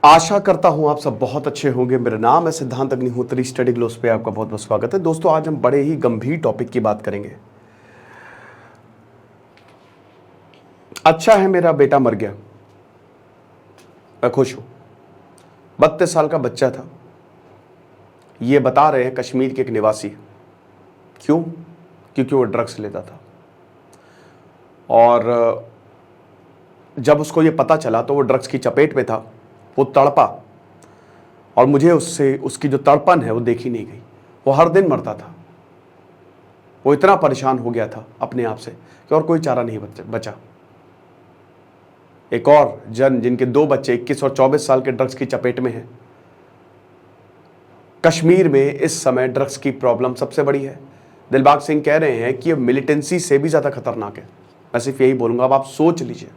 आशा करता हूं आप सब बहुत अच्छे होंगे। मेरा नाम है सिद्धांत अग्निहोत्री। स्टडी ग्लोस पे आपका बहुत बहुत स्वागत है। दोस्तों, आज हम बड़े ही गंभीर टॉपिक की बात करेंगे। अच्छा है मेरा बेटा मर गया, मैं खुश हूं। 32 साल का बच्चा था, ये बता रहे हैं कश्मीर के एक निवासी। क्यों? क्योंकि वो ड्रग्स लेता था और जब उसको ये पता चला तो वो ड्रग्स की चपेट में था। वो तड़पा और मुझे उससे उसकी जो तड़पन है वो देखी नहीं गई। वो हर दिन मरता था। वो इतना परेशान हो गया था अपने आप से कि और कोई चारा नहीं बचा। एक और जन जिनके 2 बच्चे 21 और 24 साल के ड्रग्स की चपेट में हैं। कश्मीर में इस समय ड्रग्स की प्रॉब्लम सबसे बड़ी है। दिलबाग सिंह कह रहे हैं कि ये मिलिटेंसी से भी ज्यादा खतरनाक है। मैं सिर्फ यही बोलूंगा, अब आप सोच लीजिए।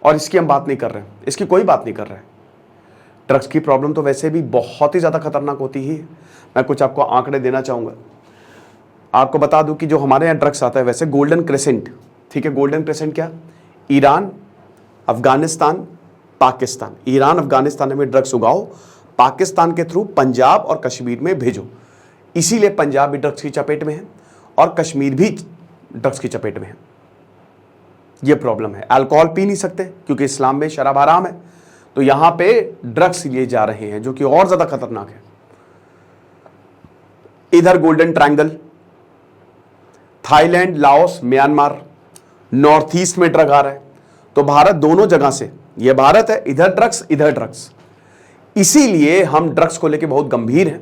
और इसकी हम बात नहीं कर रहे हैं, इसकी कोई बात नहीं कर रहे हैं। ड्रग्स की प्रॉब्लम तो वैसे भी बहुत ही ज्यादा खतरनाक होती ही है। मैं कुछ आपको आंकड़े देना चाहूंगा। आपको बता दूं कि जो हमारे यहाँ ड्रग्स आता है, वैसे गोल्डन क्रेसेंट, ठीक है, गोल्डन क्रेसेंट क्या? ईरान, अफगानिस्तान, पाकिस्तान। ईरान अफगानिस्तान में ड्रग्स उगाओ, पाकिस्तान के थ्रू पंजाब और कश्मीर में भेजो। इसीलिए पंजाब भी ड्रग्स की चपेट में है और कश्मीर भी ड्रग्स की चपेट में है। यह प्रॉब्लम है। अल्कोहल पी नहीं सकते क्योंकि इस्लाम में शराब हराम है, तो यहां पे ड्रग्स लिए जा रहे हैं जो कि और ज्यादा खतरनाक है। इधर golden triangle, Thailand, Laos, Myanmar, north east में ड्रग आ रहा है। तो भारत दोनों जगह से, यह भारत है, इधर ड्रग्स इधर ड्रग्स। इसीलिए हम ड्रग्स को लेकर बहुत गंभीर हैं।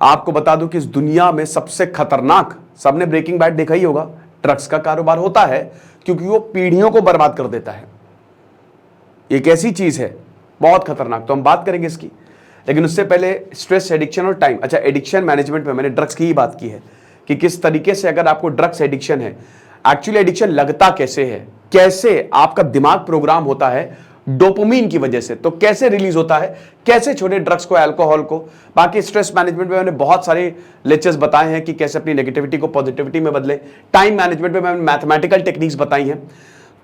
आपको बता दूं कि इस दुनिया में सबसे खतरनाक, सबने ब्रेकिंग बैड देखा ही होगा, ड्रग्स का कारोबार होता है क्योंकि वो पीढ़ियों को बर्बाद कर देता है। एक ऐसी चीज है बहुत खतरनाक, तो हम बात करेंगे इसकी। लेकिन उससे पहले स्ट्रेस, एडिक्शन और टाइम। अच्छा, एडिक्शन मैनेजमेंट में मैंने ड्रग्स की ही बात की है कि किस तरीके से अगर आपको ड्रग्स एडिक्शन है, एक्चुअली एडिक्शन लगता कैसे है, कैसे आपका दिमाग प्रोग्राम होता है डोपामिन की वजह से, तो कैसे रिलीज होता है, कैसे छोड़े ड्रग्स को, अल्कोहल को। बाकी स्ट्रेस मैनेजमेंट में मैंने बहुत सारे लेक्चर्स बताए हैं कि कैसे अपनी नेगेटिविटी को पॉजिटिविटी में बदले। टाइम मैनेजमेंट में मैंने मैथमेटिकल टेक्निक्स बताई हैं।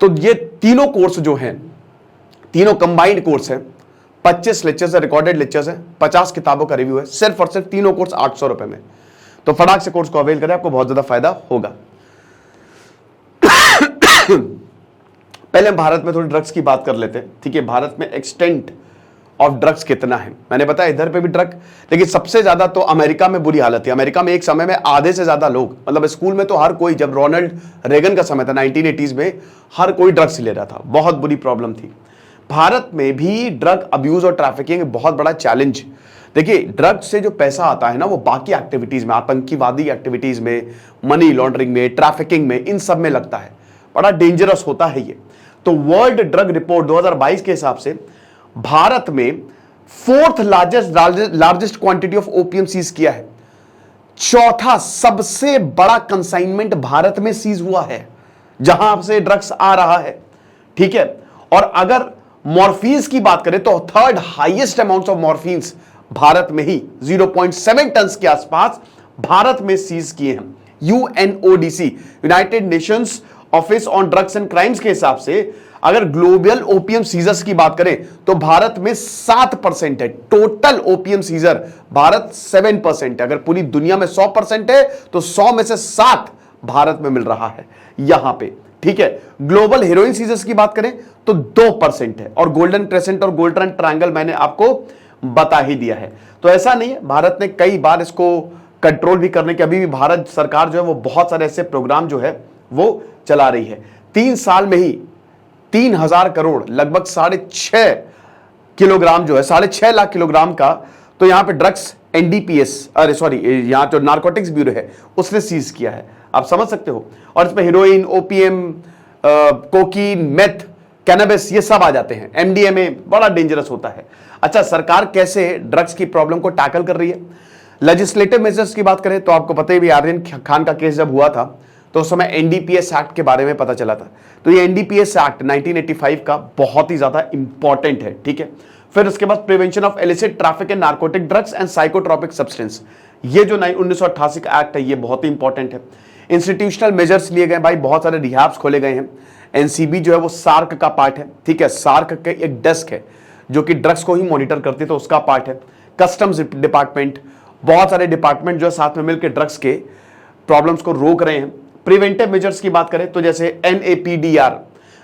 तो ये तीनों कोर्स जो हैं, तीनों कंबाइंड कोर्स है। 25 लेक्चर्स है, रिकॉर्डेड लेक्चर्स है, 50 किताबों का रिव्यू है, सिर्फ और सिर्फ तीनों कोर्स 800 रुपए में। तो फटाक से कोर्स को अवेल करें, आपको बहुत ज्यादा फायदा होगा। पहले हम भारत में थोड़ी ड्रग्स की बात कर लेते हैं, ठीक है। भारत में एक्सटेंट ऑफ ड्रग्स कितना है, मैंने बताया इधर पे भी ड्रग, लेकिन सबसे ज्यादा तो अमेरिका में बुरी हालत थी। अमेरिका में एक समय में आधे से ज्यादा लोग, मतलब स्कूल में तो हर कोई, जब रोनाल्ड रेगन का समय था 1980s में, हर कोई ड्रग्स ले रहा था। बहुत बुरी प्रॉब्लम थी। भारत में भी ड्रग अब्यूज और ट्रैफिकिंग बहुत बड़ा चैलेंज। देखिए, ड्रग से जो पैसा आता है ना, वो बाकी एक्टिविटीज में, आतंकवादी एक्टिविटीज में, मनी लॉन्ड्रिंग में, ट्रैफिकिंग में, इन सब में लगता है। बड़ा डेंजरस होता है ये। तो वर्ल्ड ड्रग रिपोर्ट 2022 के हिसाब से भारत में 4th largest quantity of opium seize किया है। 4था सबसे बड़ा कंसाइनमेंट भारत में सीज हुआ है, जहां से ड्रग्स आ रहा है, ठीक है। और अगर मॉर्फिन्स की बात करें तो 3rd highest amount of morphines Bharat में ही 0.7 टन के आसपास भारत में सीज किए हैं। UNODC, United Nations office on drugs and crimes के हिसाब से अगर ग्लोबल ओपियम सीजर्स की बात करें तो भारत में 7% है। टोटल ओपियम सीजर भारत 7% है। अगर पूरी दुनिया में 100% है तो 100 में से 7 भारत में मिल रहा है यहां पे, ठीक है। ग्लोबल हेरोइन सीजर्स की बात करें तो 2% है। और गोल्डन क्रेसेंट और गोल्डन ट्रायंगल मैंने आपको बता ही दिया है। तो ऐसा नहीं है, भारत ने कई बार इसको कंट्रोल भी करने के, अभी भी भारत सरकार जो है वो बहुत सारे ऐसे प्रोग्राम जो है वो चला रही है। 3 साल में ही 3000 करोड़, लगभग 6.5 किलोग्राम जो है, 6.5 लाख किलोग्राम का, तो यहां पे ड्रग्स एनडीपीएस, अरे सॉरी, यहां जो नारकोटिक्स ब्यूरो है उसने सीज किया है। आप समझ सकते हो। और इसमें heroin, opium, cocaine, meth, cannabis, ये सब आ जाते हैं। एमडीएमए बड़ा डेंजरस होता है। अच्छा, सरकार कैसे ड्रग्स की प्रॉब्लम को टैकल कर रही है? लेजिस्लेटिव मेजर्स की बात करें तो आपको पता ही भी, आर्यन खान का केस जब हुआ था तो उस समय एनडीपीएस एक्ट के बारे में पता चला था। तो ये एनडीपीएस एक्ट 1985 का बहुत ही ज्यादा इंपॉर्टेंट है, ठीक है। फिर उसके बाद prevention of illicit traffic and narcotic drugs and psychotropic substance, ये जो 1988 का एक्ट है ये बहुत ही इंपॉर्टेंट है। इंस्टीट्यूशनल मेजर्स लिए गए भाई, बहुत सारे रिहैब्स खोले गए हैं। एनसीबी जो है वो सार्क का पार्ट है, ठीक है। सार्क के एक डेस्क है जो कि ड्रग्स को ही मॉनिटर करती है, तो उसका पार्ट है। कस्टम्स डिपार्टमेंट, बहुत सारे डिपार्टमेंट जो है साथ में मिलकर ड्रग्स के प्रॉब्लम्स को रोक रहे हैं। प्रिवेंटिव मेजर्स की बात करें तो जैसे NAPDR,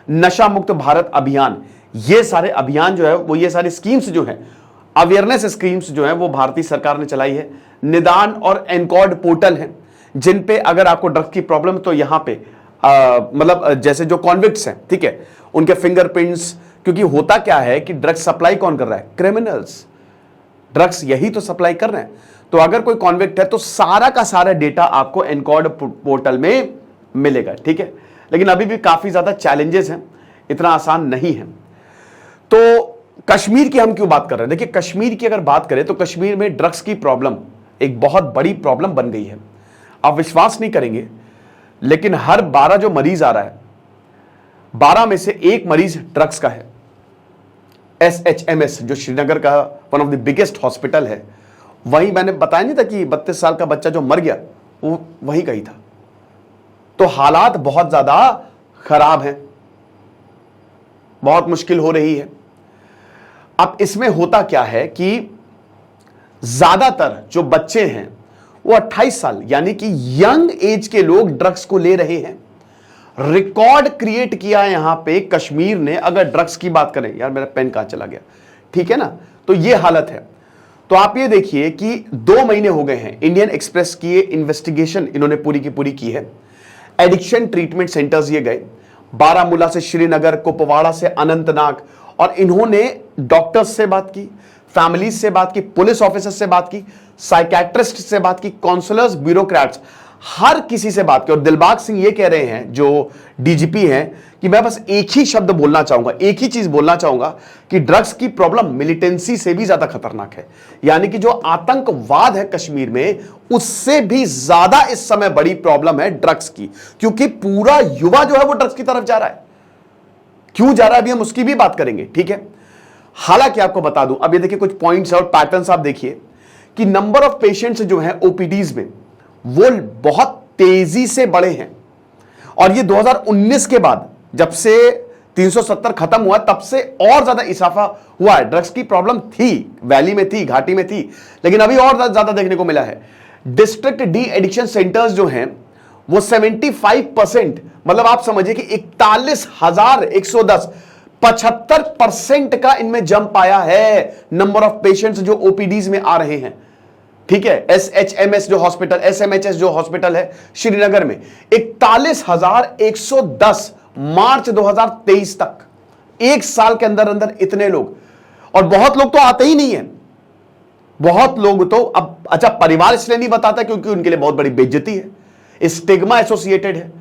नशा मुक्त भारत अभियान, ये सारे अभियान जो है वो, ये सारी स्कीम्स जो है, अवेयरनेस स्कीम्स जो है वो भारतीय सरकार ने चलाई है। निदान और एनकॉर्ड पोर्टल है जिन पे अगर आपको ड्रग्स की प्रॉब्लम तो यहां पे मतलब जैसे जो कॉन्विक्ट्स हैं, ठीक है, उनके फिंगरप्रिंट्स, क्योंकि होता क्या है कि ड्रग्स सप्लाई कौन कर रहा है? क्रिमिनल्स। ड्रग्स यही तो सप्लाई कर रहे हैं। तो अगर कोई कॉन्विक्ट है तो सारा का सारा डेटा आपको एनकॉर्ड पोर्टल में मिलेगा, ठीक है। लेकिन अभी भी काफी ज्यादा चैलेंजेस हैं, इतना आसान नहीं है। तो कश्मीर की हम क्यों बात कर रहे हैं? देखिए, कश्मीर की अगर बात करें तो कश्मीर में ड्रग्स की प्रॉब्लम एक बहुत बड़ी प्रॉब्लम बन गई है। आप विश्वास नहीं करेंगे, लेकिन हर 12 जो मरीज आ रहा है, 12 में से एक मरीज ड्रग्स का है। SHMS जो श्रीनगर का one of the biggest hospital है, वहीं मैंने बताया नहीं था कि 32 साल का बच्चा जो मर गया वो वहीं का ही था। तो हालात बहुत ज्यादा खराब हैं, बहुत मुश्किल हो रही है। अब इसमें होता क्या है कि ज्यादातर जो बच्चे हैं वो 28 साल यानी कि यंग एज के लोग ड्रग्स को ले रहे हैं। रिकॉर्ड क्रिएट किया यहां पे कश्मीर ने। अगर ड्रग्स की बात करें, यार मेरा पेन कहां चला गया, ठीक है ना, तो ये हालत है। तो आप ये देखिए कि 2 महीने हो गए हैं, इंडियन एक्सप्रेस की इन्वेस्टिगेशन इन्होंने पूरी की पूरी की है। एडिक्शन ट्रीटमेंट सेंटर्स ये गए, बारामूला से श्रीनगर, कुपवाड़ा से अनंतनाग, और इन्होंने डॉक्टर्स से बात की, फैमिलीज से बात की, पुलिस ऑफिसर्स से बात की, साइकेट्रिस्ट से बात की, काउंसलर्स, ब्यूरोक्रेट्स, हर किसी से बात की। और दिलबाग सिंह ये कह रहे हैं जो डीजीपी हैं कि मैं बस एक ही शब्द बोलना चाहूंगा, एक ही चीज बोलना चाहूंगा कि ड्रग्स की प्रॉब्लम मिलिटेंसी से भी ज्यादा खतरनाक है। यानी कि जो आतंकवाद है कश्मीर में, उससे भी ज्यादा इस समय बड़ी प्रॉब्लम है ड्रग्स की, क्योंकि पूरा युवा जो है वो ड्रग्स की तरफ जा रहा है। क्यों जा रहा है अभी हम उसकी भी बात करेंगे, ठीक है। हालांकि आपको बता दूं, अब ये देखिए कुछ पॉइंट्स और पैटर्न्स आप देखिए कि नंबर ऑफ पेशेंट्स जो हैं ओपीडीज में वो बहुत तेजी से बढ़े हैं। और ये 2019 के बाद जब से 370 खत्म हुआ तब से और ज्यादा इजाफा हुआ है। ड्रग्स की प्रॉब्लम थी, वैली में थी, घाटी में थी, लेकिन अभी और ज्यादा देखने को मिला है। डिस्ट्रिक्ट डी एडिक्शन सेंटर्स जो हैं वो 75%, मतलब आप समझिए कि 41,110, 75% का इनमें जंप आया है नंबर ऑफ पेशेंट्स जो ओपीडीज में आ रहे हैं, ठीक है। SHMS जो हॉस्पिटल, SMHS जो हॉस्पिटल है श्रीनगर में, 41,110 मार्च 2023 तक, एक साल के अंदर अंदर इतने लोग। और बहुत लोग तो आते ही नहीं है, बहुत लोग तो अब, अच्छा परिवार इसलिए नहीं बताता क्योंकि उनके लिए बहुत बड़ी बेइज्जती है, स्टिग्मा एसोसिएटेड है।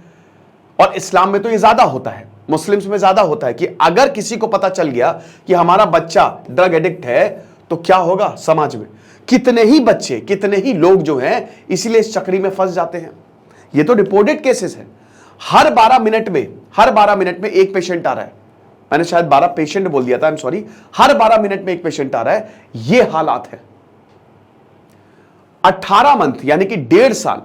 और इस्लाम में तो ये ज्यादा होता है, मुस्लिम्स में ज्यादा होता है कि अगर किसी को पता चल गया कि हमारा बच्चा ड्रग एडिक्ट है तो क्या होगा समाज में। कितने ही बच्चे, कितने ही लोग जो हैं इसीलिए इस चक्री में फंस जाते हैं। ये तो रिपोर्टेड केसेस है। हर 12 मिनट में एक पेशेंट आ रहा है। मैंने शायद 12 पेशेंट बोल दिया था, I am sorry. Her 12 minute में एक पेशेंट आ रहा है। ये हालात है। 18 मंथ यानी कि 1.5 साल,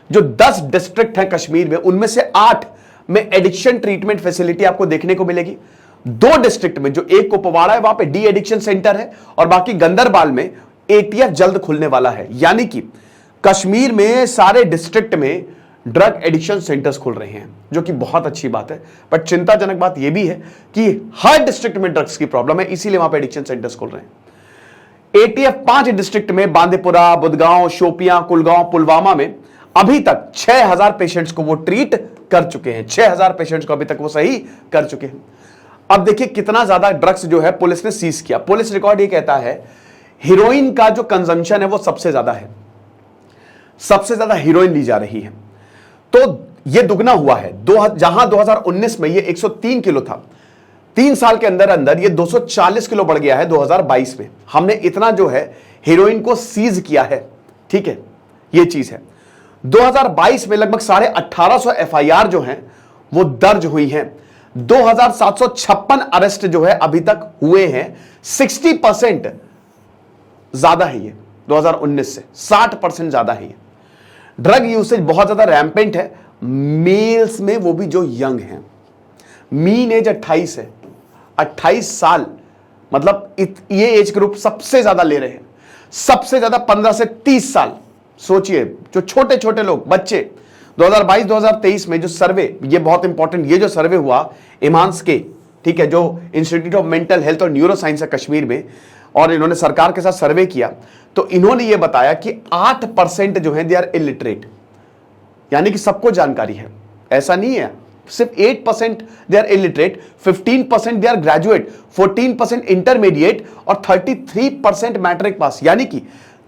जो 10 डिस्ट्रिक्ट हैं कश्मीर में, उनमें से 8 में एडिक्शन ट्रीटमेंट फैसिलिटी आपको देखने को मिलेगी। 2 डिस्ट्रिक्ट में, जो एक कुपवाड़ा है वहां पे डी एडिक्शन सेंटर है, और बाकी गंदरबाल में ATF जल्द खुलने वाला है। यानी कि कश्मीर में सारे डिस्ट्रिक्ट में ड्रग एडिक्शन सेंटर्स खुल रहे हैं, जो कि बहुत अच्छी बात है। बट चिंताजनक बात यह भी है कि हर डिस्ट्रिक्ट में ड्रग्स की प्रॉब्लम है, इसीलिए वहां पे एडिक्शन सेंटर्स खुल रहे हैं। ATF 5 डिस्ट्रिक्ट में, बांदीपुरा, बुदगांव, शोपियां, कुलगांव, पुलवामा में अभी तक 6,000 पेशेंट्स को वो ट्रीट कर चुके हैं। 6,000 पेशेंट्स को अभी तक वो सही कर चुके हैं। अब देखिए कितना ज्यादा ड्रग्स जो है पुलिस ने सीज किया। पुलिस रिकॉर्ड ये कहता है हीरोइन का जो कंजम्पशन है वो सबसे ज्यादा है, सबसे ज्यादा हीरोइन ली जा रही है। तो ये दुगना हुआ है। जहां 2019 में ये 103 किलो था, 3 साल के अंदर अंदर ये 240 किलो बढ़ गया है 2022 में। हमने इतना जो है हीरोइन को सीज किया है, ठीक है, ये चीज है। 2022 में लगभग 1850 FIR जो हैं वो दर्ज हुई हैं। 2,756 अरेस्ट जो है अभी तक हुए हैं। 60% ज्यादा है ये 2019 से, 60% ज्यादा है ये। ड्रग यूसेज बहुत ज्यादा रैम्पेंट है मेल्स में, वो भी जो यंग हैं। मीन एज 28 है, 28 साल, मतलब ये एज ग्रुप सबसे ज्यादा ले रहे हैं, सबसे ज्यादा 15 से 30 साल। सोचिए जो छोटे छोटे लोग, बच्चे, 2022-2023 में जो सर्वे, ये बहुत इंपॉर्टेंट, ये जो सर्वे हुआ इमांस के, ठीक है, जो इंस्टीट्यूट ऑफ मेंटल हेल्थ और न्यूरो साइंस है कश्मीर में, और इन्होंने सरकार के साथ सर्वे किया, तो इन्होंने ये बताया कि 8% जो है दे आर इलिटरेट, यानी कि सबको जानकारी है, ऐसा नहीं है, सिर्फ 8% they are illiterate, 15% they are graduate, 14% intermediate और 33% मैट्रिक पास, यानी कि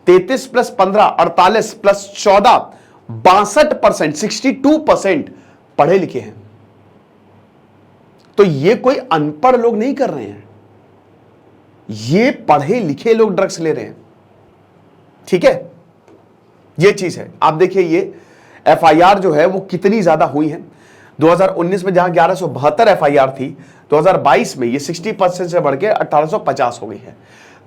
33 प्लस 15 48 प्लस 14 62%, 62% पढ़े लिखे हैं। तो ये कोई अनपढ़ लोग नहीं कर रहे हैं, ये पढ़े लिखे लोग ड्रग्स ले रहे हैं, ठीक है, ये चीज है। आप देखिए ये एफआईआर जो है वो कितनी ज्यादा हुई है। 2019 में जहां 1172 एफआईआर थी, 2022 में ये 60% से बढ़ के 1850 हो गई है।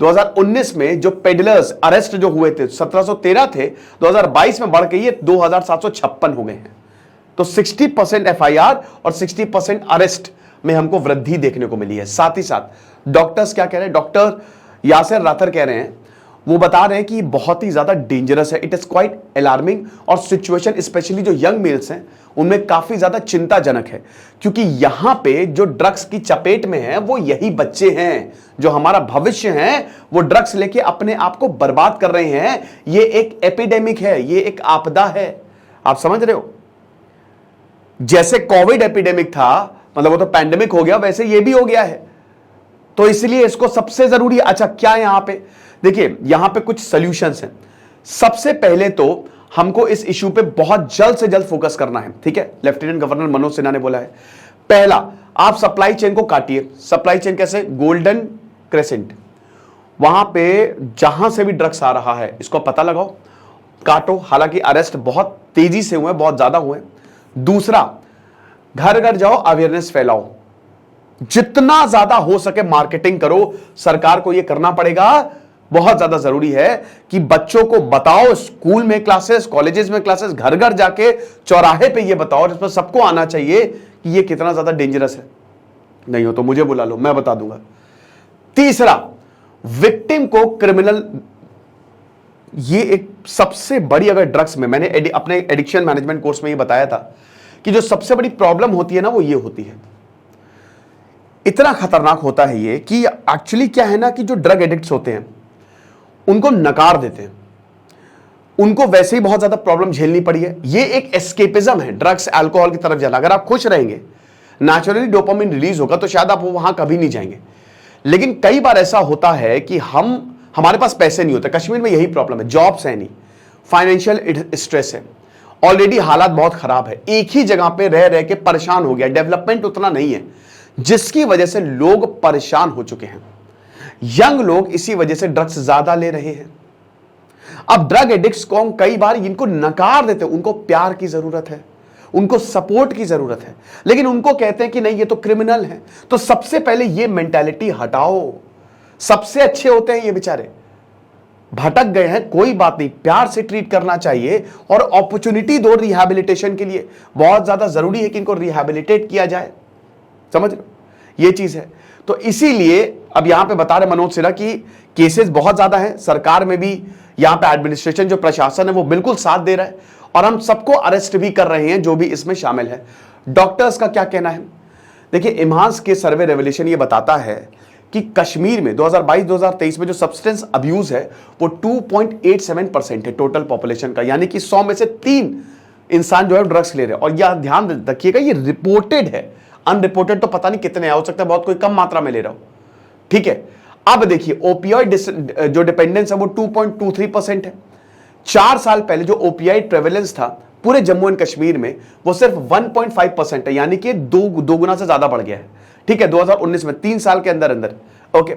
2019 में जो पेडलर्स अरेस्ट जो हुए थे 1713 थे, 2022 में बढ़ के ये 2756 हो गए हैं। तो 60% एफआईआर और 60% अरेस्ट में हमको वृद्धि देखने को मिली है। साथ ही साथ डॉक्टर्स क्या कह रहे हैं, डॉक्टर यासिर राथर कह रहे हैं, वो बता रहे हैं कि बहुत ही ज्यादा डेंजरस है, इट इज क्वाइट अलार्मिंग, और सिचुएशन स्पेशली जो यंग मेल्स हैं उनमें काफी ज्यादा चिंताजनक है, क्योंकि यहां पे जो ड्रग्स की चपेट में है वो यही बच्चे हैं, जो हमारा भविष्य है, वो ड्रग्स लेके अपने आप को बर्बाद कर रहे हैं। ये एक एपिडेमिक है, ये एक आपदा है, आप समझ रहे हो। जैसे कोविड एपिडेमिक था, मतलब वो तो पैंडेमिक हो गया, वैसे ये भी हो गया है, तो इसलिए इसको सबसे जरूरी। अच्छा क्या यहां पे देखिए, यहां पे कुछ सॉल्यूशंस हैं। सबसे पहले तो हमको इस इशू पे बहुत जल्द से जल्द फोकस करना है, ठीक है। लेफ्टिनेंट गवर्नर मनोज सिन्हा ने बोला है, पहला आप सप्लाई चेन को काटिए। सप्लाई चेन कैसे? गोल्डन क्रेसेंट, वहां पे जहां से भी ड्रग्स आ रहा है इसको पता लगाओ, काटो। हालांकि अरेस्ट बहुत तेजी से हुए, बहुत ज्यादा हुए। दूसरा, घर घर जाओ, अवेयरनेस फैलाओ, जितना ज्यादा हो सके मार्केटिंग करो। सरकार को यह करना पड़ेगा, बहुत ज्यादा जरूरी है कि बच्चों को बताओ, स्कूल में क्लासेस, कॉलेजेस में क्लासेस, घर घर जाके चौराहे पे ये बताओ, जिसमें सबको आना चाहिए कि ये कितना ज्यादा डेंजरस है। नहीं हो तो मुझे बुला लो, मैं बता दूंगा। तीसरा, विक्टिम को क्रिमिनल, ये एक सबसे बड़ी, अगर ड्रग्स में, मैंने अपने एडिक्शन मैनेजमेंट कोर्स में ये बताया था कि जो सबसे बड़ी प्रॉब्लम होती है ना, वो ये होती है, इतना खतरनाक होता है ये कि एक्चुअली क्या है ना, कि जो ड्रग एडिक्ट्स होते हैं उनको नकार देते हैं, उनको वैसे ही बहुत ज्यादा प्रॉब्लम झेलनी पड़ी है। ये एक एस्केपिज्म है, ड्रग्स अल्कोहल की तरफ जाना। अगर आप खुश रहेंगे, नेचुरली डोपामिन रिलीज होगा, तो शायद आप वहां कभी नहीं जाएंगे। लेकिन कई बार ऐसा होता है कि हमारे पास पैसे नहीं होते। कश्मीर में यही प्रॉब्लम है, जॉब्स है नहीं, फाइनेंशियल स्ट्रेस है, ऑलरेडी हालात बहुत खराब है, एक ही जगह पे रह रह के परेशान हो गया, डेवलपमेंट उतना नहीं है, जिसकी वजह से लोग परेशान हो चुके हैं। यंग लोग इसी वजह से ड्रग्स ज्यादा ले रहे हैं। अब ड्रग एडिक्ट्स को हम कई बार इनको नकार देते हैं, उनको प्यार की जरूरत है, उनको सपोर्ट की जरूरत है, लेकिन उनको कहते हैं कि नहीं ये तो क्रिमिनल है। तो सबसे पहले ये मेंटालिटी हटाओ। सबसे अच्छे होते हैं ये बेचारे, भटक गए हैं, कोई बात नहीं, प्यार से ट्रीट करना चाहिए और अपॉर्चुनिटी दो रिहैबिलिटेशन के लिए। बहुत ज्यादा जरूरी है कि इनको रिहैबिलिटेट किया जाए, समझ लो, ये चीज है। तो इसीलिए अब यहां पे बता रहे मनोज सिन्हा कि केसेस बहुत ज्यादा हैं, सरकार में भी, यहां पे एडमिनिस्ट्रेशन जो प्रशासन है वो बिल्कुल साथ दे रहा है, और हम सबको अरेस्ट भी कर रहे हैं जो भी इसमें शामिल है। डॉक्टर्स का क्या कहना है? देखिए, इम्हांस के सर्वे रेवल्यूशन ये बताता है कि कश्मीर में 2022-2023 में जो सब्सटेंस अब्यूज है वो 2.87% है टोटल पॉपुलेशन का, यानी कि 100 में से 3 इंसान जो है ड्रग्स ले रहे हैं। और यह ध्यान रखिएगा, ये रिपोर्टेड है, अनरिपोर्टेड तो पता नहीं कितने हो सकता है, बहुत कोई कम मात्रा में ले रहा हो, ठीक है। अब देखिए, ओपियोइड जो डिपेंडेंस है वो 2.23% है। 4 साल पहले जो ओपियोइड प्रेवलेंस था पूरे जम्मू एंड कश्मीर में वो सिर्फ 1.5% है, यानी कि दो गुना से ज्यादा बढ़ गया है, ठीक है, 2019 में, 3 साल के अंदर अंदर। ओके,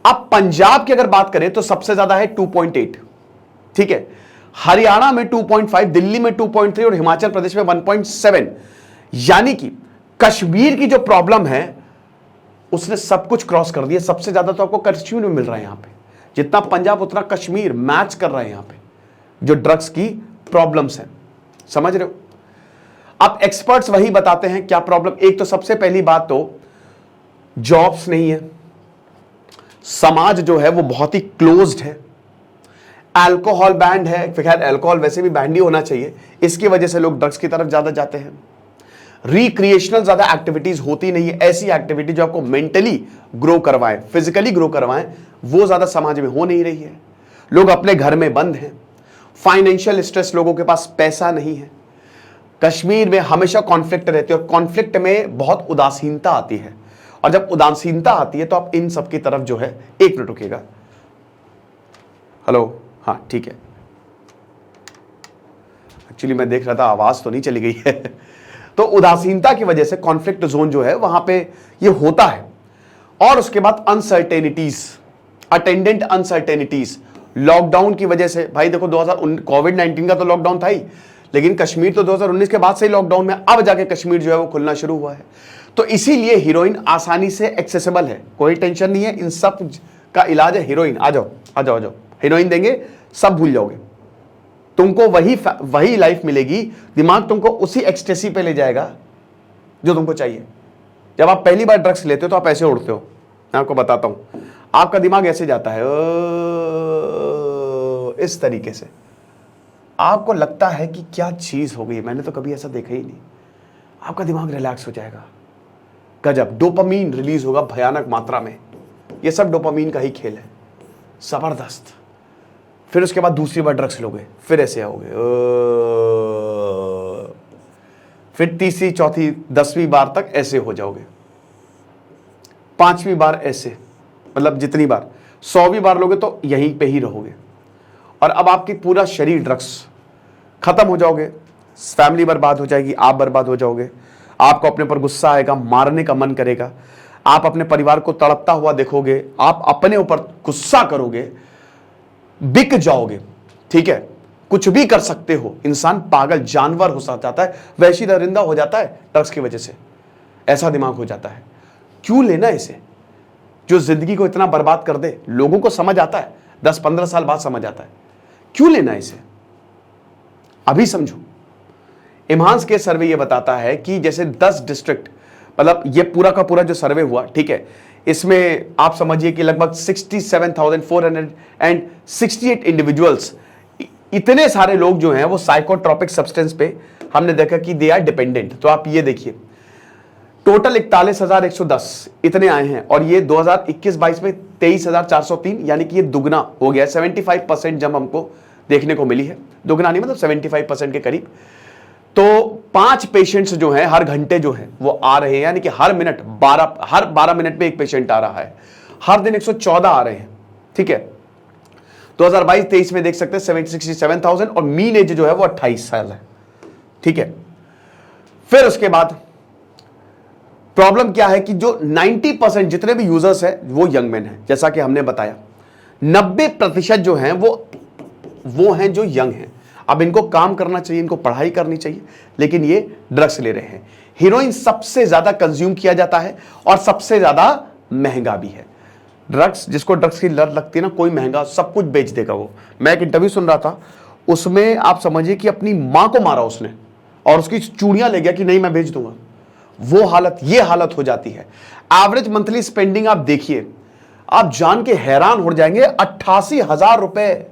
अब पंजाब की अगर बात करें तो सबसे ज्यादा है 2.8, ठीक है, हरियाणा में 2.5, दिल्ली में 2.3 और हिमाचल प्रदेश में 1.7। यानी कि कश्मीर की जो प्रॉब्लम है उसने सब कुछ क्रॉस कर दिया। सबसे ज्यादा तो आपको कश्मीर में मिल रहा है, यहां पे जितना पंजाब उतना कश्मीर मैच कर रहा है यहां पे जो ड्रग्स की प्रॉब्लम्स हैं, समझ रहे हो। अब एक्सपर्ट्स वही बताते हैं क्या प्रॉब्लम। एक तो सबसे पहली बात तो जॉब्स नहीं है, समाज जो है वो बहुत ही क्लोज्ड है, अल्कोहल बैंड है, खैर अल्कोहल वैसे भी बैंड ही होना चाहिए, इसकी वजह से लोग ड्रग्स की तरफ ज्यादा जाते हैं। रिक्रिएशनल ज्यादा एक्टिविटीज होती नहीं है, ऐसी एक्टिविटी जो आपको मेंटली ग्रो करवाएं, फिजिकली ग्रो करवाएं, वो ज्यादा समाज में हो नहीं रही है। लोग अपने घर में बंद हैं, फाइनेंशियल स्ट्रेस, लोगों के पास पैसा नहीं है। कश्मीर में हमेशा कॉन्फ्लिक्ट रहती है और कॉन्फ्लिक्ट में बहुत उदासीनता आती है, और जब उदासीनता आती है तो आप इन सब की तरफ जो है, एक मिनट रुकिएगा, हेलो, हाँ ठीक है, एक्चुअली मैं देख रहा था आवाज तो नहीं चली गई है तो उदासीनता की वजह से कॉन्फ्लिक्ट जोन जो है वहां पे ये होता है। और उसके बाद अनसर्टेनिटीज, अटेंडेंट अनसर्टेनिटीज, लॉकडाउन की वजह से, भाई देखो 2019 कोविड-19 का तो लॉकडाउन था ही, लेकिन कश्मीर तो 2019 के बाद से ही लॉकडाउन में, अब जाके कश्मीर जो है वो खुलना शुरू हुआ है। तो इसीलिए हीरोइन आसानी से एक्सेसिबल है, कोई टेंशन नहीं है, इन सब का इलाज है हीरोइन। आ जाओ आ जाओ आ जाओ, हीरोइन देंगे, सब भूल जाओगे, तुमको वही लाइफ मिलेगी, दिमाग तुमको उसी एक्सटेसी पे ले जाएगा जो तुमको चाहिए। जब आप पहली बार ड्रग्स लेते हो तो आप ऐसे उड़ते हो, मैं आपको बताता हूं, आपका दिमाग ऐसे जाता है इस तरीके से, आपको लगता है कि क्या चीज हो गई, मैंने तो कभी ऐसा देखा ही नहीं। आपका दिमाग रिलैक्स हो जाएगा, गजब, डोपामीन रिलीज होगा भयानक मात्रा में, ये सब डोपामीन का ही खेल है, जबरदस्त। फिर उसके बाद दूसरी बार ड्रग्स लोगे, फिर ऐसे आओगे, फिर तीसरी चौथी 10वीं बार तक ऐसे हो जाओगे, 5वीं बार ऐसे, मतलब जितनी बार, 100वीं बार लोगे तो यहीं पे ही रहोगे, और अब आपकी पूरा शरीर ड्रग्स, खत्म हो जाओगे, फैमिली बर्बाद हो जाएगी, आप बर्बाद हो जाओगे, आपको अपने पर गुस्सा आएगा, मारने का मन करेगा, आप अपने परिवार को तड़पता हुआ देखोगे, आप अपने ऊपर गुस्सा करोगे, बिक जाओगे, ठीक है, कुछ भी कर सकते हो, इंसान पागल जानवर हो जाता है, वैशी दरिंदा हो जाता है ड्रग्स की वजह से, ऐसा दिमाग हो जाता है। क्यों लेना इसे, जो जिंदगी को इतना बर्बाद कर दे। लोगों को समझ आता है, 10-15 साल बाद समझ आता है, क्यों लेना इसे, अभी समझो। इम्हांस के सर्वे ये बताता है कि जैसे 10 डिस्ट्रिक्ट, मतलब ये पूरा का पूरा जो सर्वे हुआ, ठीक है, इसमें आप समझिए कि लगभग 67,468 इंडिविजुअल्स, इतने सारे लोग जो हैं वो साइकोट्रोपिक सब्सटेंस पे हमने देखा कि दे आर डिपेंडेंट। तो आप ये देखिए, टोटल 41,110 इतने आए हैं, और ये 2021-22 में 23,403, यानी कि ये दुगना हो गया, 75% जब हमको देखने को मिली है, दुगना नहीं मतलब 75% के करीब। तो 5 पेशेंट्स जो हैं हर घंटे जो हैं वो आ रहे हैं, यानी कि हर 12 मिनट में एक पेशेंट आ रहा है, हर दिन 114 आ रहे हैं, ठीक है। 2022-23 में देख सकते हैं 67,000, और मीन एज जो है वो 28 साल है, ठीक है। फिर उसके बाद प्रॉब्लम क्या है कि जो 90% जितने भी यूजर्स हैं वो यंग मैन हैं, जैसा कि हमने बताया, 90% जो हैं वो हैं जो यंग हैं। अब इनको काम करना चाहिए, इनको पढ़ाई करनी चाहिए, लेकिन ये ड्रग्स ले रहे हैं। हीरोइन सबसे ज्यादा कंज्यूम किया जाता है और सबसे ज्यादा महंगा भी है। ड्रग्स, जिसको ड्रग्स की लत लगती है ना, कोई महंगा सब कुछ बेच देगा वो। मैं एक इंटरव्यू सुन रहा था, उसमें आप समझिए कि अपनी मां को मारा उसने और उसकी चूड़ियां ले गया कि नहीं मैं बेच दूंगा। वो हालत, ये हालत हो जाती है। एवरेज मंथली स्पेंडिंग आप देखिए, आप जान के हैरान हो जाएंगे, 88,000 रुपए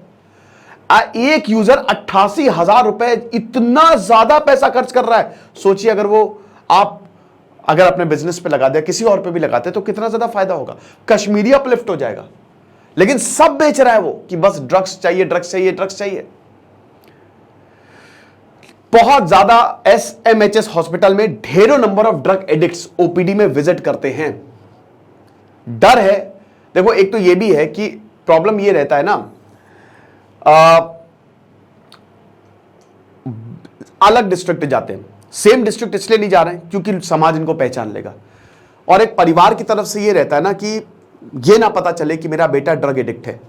एक यूजर, 88,000 रुपए, इतना ज्यादा पैसा खर्च कर रहा है। सोचिए अगर वो आप अगर अपने बिजनेस पे लगा दे, किसी और पे भी लगाते तो कितना ज्यादा फायदा होगा, कश्मीरी अपलिफ्ट हो जाएगा। लेकिन सब बेच रहा है वो कि बस ड्रग्स चाहिए, ड्रग्स चाहिए, ड्रग्स चाहिए। बहुत ज्यादा SMHS हॉस्पिटल में ढेरों number of drug addicts OPD में विजिट करते हैं। डर है, देखो एक तो ये भी है कि प्रॉब्लम ये रहता है ना, अलग डिस्ट्रिक्ट जाते हैं, सेम डिस्ट्रिक्ट इसलिए नहीं जा रहे हैं क्योंकि समाज इनको पहचान लेगा, और एक परिवार की तरफ से ये रहता है ना कि ये ना पता चले कि मेरा बेटा ड्रग एडिक्ट है,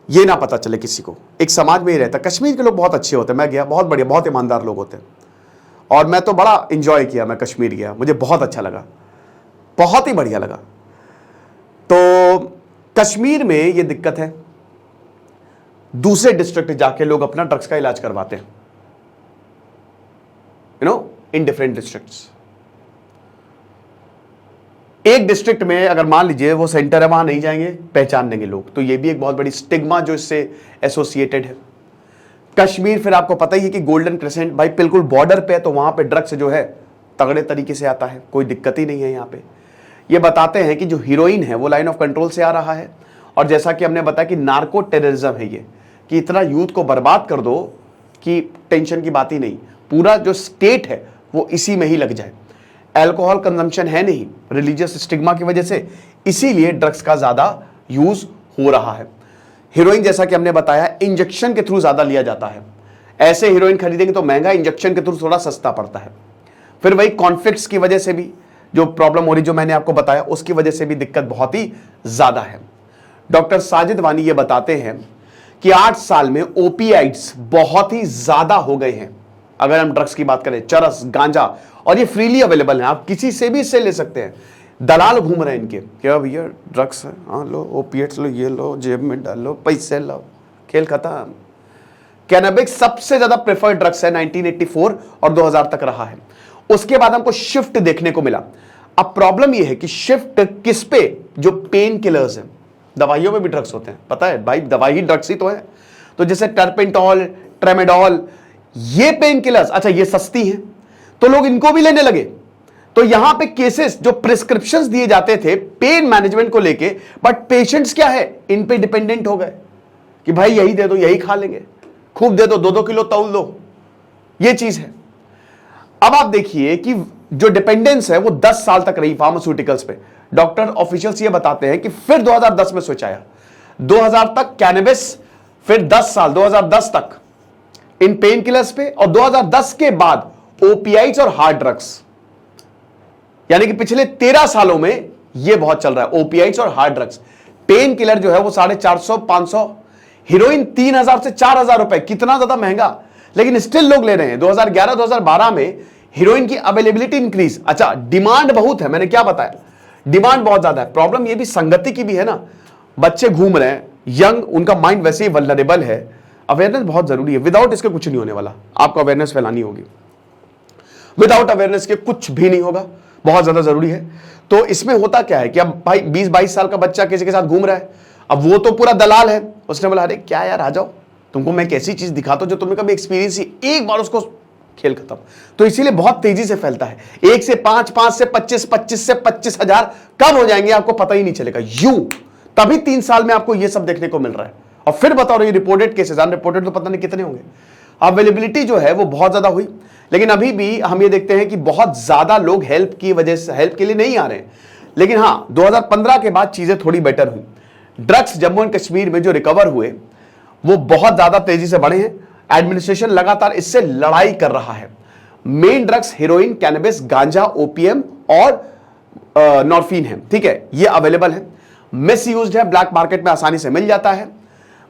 ये ना पता चले किसी को। एक समाज में ही रहता है। कश्मीर के लोग बहुत अच्छे होते हैं, मैं गया, बहुत बढ़िया, बहुत ईमानदार लोग होते हैं, और मैं तो बड़ा इंजॉय किया, मैं कश्मीर गया, मुझे बहुत अच्छा लगा, बहुत ही बढ़िया लगा। तो कश्मीर में ये दिक्कत है, दूसरे डिस्ट्रिक्ट जाके लोग अपना ड्रग्स का इलाज करवाते हैं। In different districts. एक डिस्ट्रिक्ट में अगर मान लीजिए वो सेंटर है, वहां नहीं जाएंगे, पहचान लेंगे लोग, तो ये भी एक बहुत बड़ी स्टिग्मा जो इससे एसोसिएटेड है। कश्मीर फिर आपको पता ही है कि गोल्डन क्रिसेंट भाई बिल्कुल बॉर्डर पे है, तो वहां पे ड्रग्स जो है तगड़े तरीके से आता है, कोई दिक्कत ही नहीं है। यहाँ पे ये बताते हैं कि जो हीरोइन है वो लाइन ऑफ कंट्रोल से आ रहा है, और जैसा कि हमने बताया कि नार्को टेररिज्म है ये, कि इतना यूथ को बर्बाद कर दो कि टेंशन की बात ही नहीं, पूरा जो स्टेट है वो इसी में ही लग जाए। अल्कोहल कंजम्पशन है नहीं, रिलीजियस स्टिग्मा की वजह से, इसीलिए ड्रग्स का ज्यादा यूज हो रहा है। हीरोइन जैसा कि हमने बताया इंजेक्शन के थ्रू ज्यादा लिया जाता है, ऐसे हीरोइन खरीदेंगे तो महंगा, इंजेक्शन के थ्रू थोड़ा सस्ता पड़ता है। फिर वही कॉन्फ्लिक्ट्स की वजह से भी जो प्रॉब्लम हो रही, जो मैंने आपको बताया, उसकी वजह से भी दिक्कत बहुत ही ज्यादा है। डॉक्टर साजिद वानी ये बताते हैं कि 8 साल में ओपियाइड्स बहुत ही ज्यादा हो गए हैं। अगर हम ड्रग्स की बात करें, चरस, गांजा, और ये फ्रीली अवेलेबल है, आप किसी से भी इससे ले सकते हैं। दलाल घूम रहे हैं इनके, क्या भैया ड्रग्स है, हाँ लो, ओपिएट्स लो, ये लो, जेब में डालो, पैसे लो, खेल खत्म। कैनाबिस सबसे ज्यादा प्रेफर्ड ड्रग्स है, 1984 और 2000 तक रहा है। उसके बाद हमको शिफ्ट देखने को मिला। अब प्रॉब्लम यह है कि शिफ्ट किस पे, जो पेन किलर्स हैं, दवाइयों में भी ड्रग्स होते हैं, पता है भाई, दवाई ही ड्रग्स ही तो है। तो जैसे टर्पेंटॉल, ट्रेमेडॉल, ये पेन किलर्स, अच्छा ये सस्ती हैं तो लोग इनको भी लेने लगे। तो यहां पे केसेस जो प्रिस्क्रिप्शंस दिए जाते थे पेन मैनेजमेंट को लेके, बट पेशेंट्स क्या है, इन पे डिपेंडेंट हो गए कि भाई यही दे दो, यही खा लेंगे, खूब दे दो, 2-2 किलो तौल दो, ये चीज है। अब आप देखिए कि जो डिपेंडेंस है वो 10 साल तक रही फार्मास्यूटिकल्स पे। डॉक्टर ऑफिशियल्स ये बताते हैं कि फिर 2010 में स्विच आया, 2000 तक कैनबिस, फिर 10 साल 2010 तक इन पेन किलर्स पे, और 2010 के बाद ओपियाइड्स और हार्ड ड्रग्स, यानी कि पिछले 13 सालों में यह बहुत चल रहा है, ओपियाइड्स और हार्ड ड्रग्स। पेन किलर जो है वो 450-500, हीरोइन 3000 से 4000 रुपए, कितना ज्यादा महंगा, लेकिन स्टिल लोग ले रहे हैं। 2011-2012 में हीरोइन की अवेलेबिलिटी इंक्रीज, अच्छा डिमांड बहुत है, मैंने क्या बताया, डिमांड बहुत ज्यादा है। प्रॉब्लम ये भी संगति की भी है ना, बच्चे घूम रहे हैं, यंग, उनका माइंड वैसे ही वल्नरेबल है। अवेयरनेस बहुत जरूरी है, विदाउट इसके कुछ नहीं होने वाला, आपको अवेयरनेस फैलानी होगी, विदाउट अवेयरनेस के कुछ भी नहीं होगा, बहुत ज्यादा जरूरी है। तो इसमें होता क्या है कि अब भाई 20-22 साल का बच्चा किसी के साथ घूम रहा है, अब वो तो पूरा दलाल है, उसने बोला अरे क्या यार आ जाओ, तुमको मैं कैसी चीज दिखाता हूं जो तुमने कभी एक्सपीरियंस ही, एक बार उसको खेल खत्म। तो इसीलिए बहुत तेजी से फैलता है, 1 से 5, 5 से 25, 25 से 25,000 कब हो जाएंगे आपको पता ही नहीं चलेगा, यूं। तभी 3 साल में आपको ये सब देखने को मिल रहा है। और फिर बताओ ये रिपोर्टेड केसेस, अनरिपोर्टेड तो पता नहीं कितने होंगे। अवेलेबिलिटी जो है वो बहुत ज्यादा हुई, लेकिन अभी भी हम ये देखते हैं कि बहुत ज्यादा लोग हेल्प की वजह से, हेल्प के लिए नहीं आ रहे हैं। लेकिन हां, 2015 के बाद चीजें थोड़ी बेटर हुई। ड्रग्स जम्मू एंड कश्मीर में जो रिकवर हुए वो बहुत ज्यादा तेजी से बढ़े हैं। एडमिनिस्ट्रेशन लगातार इससे लड़ाई कर रहा है। मेन ड्रग्स हेरोइन, कैनबिस, गांजा, ओपीएम और नॉर्फिन है, ठीक है, ये अवेलेबल है। मिस यूज्ड है, ब्लैक मार्केट में आसानी से मिल जाता है।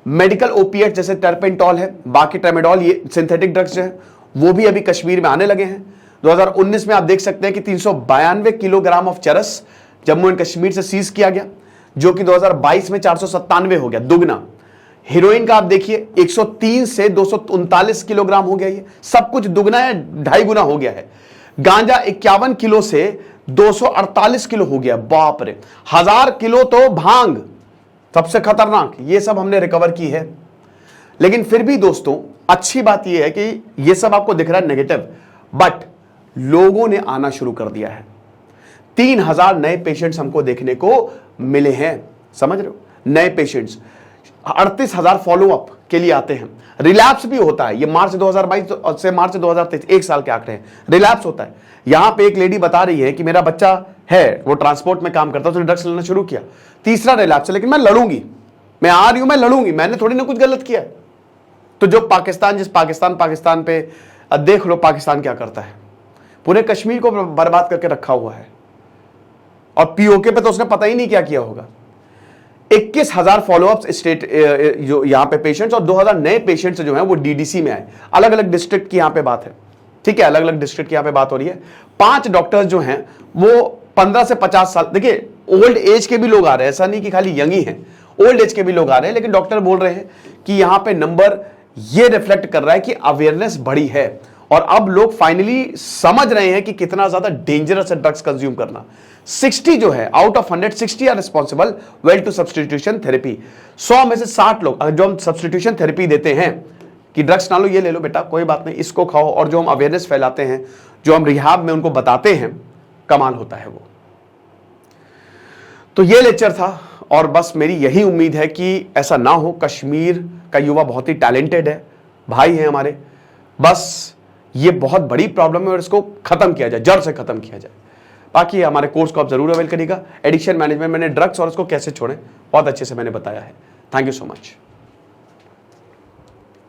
मेडिकल ओपिएट जैसे टर्पेंटॉल है, बाकी ट्रेमेडॉल, ये सिंथेटिक ड्रग्स जो है वो भी अभी कश्मीर में आने लगे हैं। 2019 में आप देख सकते हैं कि 392 किलोग्राम ऑफ चरस जम्मू एंड कश्मीर से सीज किया गया, जो कि 2022 में 497 हो गया, दुगना। हीरोइन का आप देखिए 103 से 239 किलोग्राम हो गया, ये सब कुछ दुगना है, 2.5 गुना हो गया है। गांजा 51 किलो से 248 किलो हो गया, बाप रे। 1000 किलो तो भांग, सबसे खतरनाक, ये सब हमने रिकवर की है। लेकिन फिर भी दोस्तों अच्छी बात यह है कि ये सब आपको दिख रहा है नेगेटिव, बट लोगों ने आना शुरू कर दिया है। 3000 नए पेशेंट्स हमको देखने को मिले हैं, समझ रहे हो, नए पेशेंट्स। 38,000 फॉलोअप के लिए आते हैं। रिलैप्स भी होता है, ये मार्च 2022 से मार्च 2023, 1 साल के आंकड़े हैं, रिलैप्स होता है। यहां पे एक लेडी बता रही है कि मेरा बच्चा है, वो ट्रांसपोर्ट में काम करता है, उसने ड्रग्स लेना शुरू किया, 3रा रिलैप्स है, लेकिन मैं लड़ूंगी, मैं आ रही हूं, मैं लड़ूंगी, मैंने थोड़ी ना कुछ गलत किया। तो जो पाकिस्तान, जिस पाकिस्तान पे देख लो पाकिस्तान क्या करता है, पूरे कश्मीर को बर्बाद करके रखा हुआ है, और पीओके पे तो उसने पता ही नहीं क्या किया होगा। 21,000 फॉलोअप्स स्टेट जो यहां पे पेशेंट्स, और 2000 नए पेशेंट्स जो हैं वो डीडीसी में आए। अलग अलग डिस्ट्रिक्ट की यहां पे बात है, ठीक है, अलग अलग डिस्ट्रिक्ट की यहां पे बात हो रही है। 5 डॉक्टर्स जो हैं वो 15 से 50 साल, देखिए ओल्ड एज के भी लोग आ रहे हैं, ऐसा नहीं कि खाली यंग ही हैं, ओल्ड एज के भी लोग आ रहे हैं। लेकिन डॉक्टर बोल रहे हैं कि यहां पे नंबर ये रिफ्लेक्ट कर रहा है कि अवेयरनेस बढ़ी है, और अब लोग फाइनली समझ रहे हैं कि कितना ज्यादा डेंजरस है ड्रग्स कंज्यूम करना। 60 जो है out of 100, 60 are responsible well to substitution therapy. 100 में से 60 लोग जो हम सब्सटीट्यूशन थेरेपी देते हैं कि ड्रग्स ना लो, ये ले लो बेटा, कोई बात नहीं, इसको खाओ, और जो हम अवेयरनेस फैलाते हैं, जो हम रिहाब में उनको बताते हैं, कमाल होता है वो। तो ये लेक्चर था, और बस मेरी यही उम्मीद है कि ऐसा ना हो। कश्मीर का युवा बहुत ही टैलेंटेड है, भाई है हमारे, बस ये बहुत बड़ी प्रॉब्लम है और इसको खत्म किया जाए, जड़ से खत्म किया जाए। बाकी हमारे कोर्स को आप जरूर अवेल करिएगा। एडिक्शन मैनेजमेंट, मैंने ड्रग्स और उसको कैसे छोड़ें बहुत अच्छे से मैंने बताया है। Thank you so much.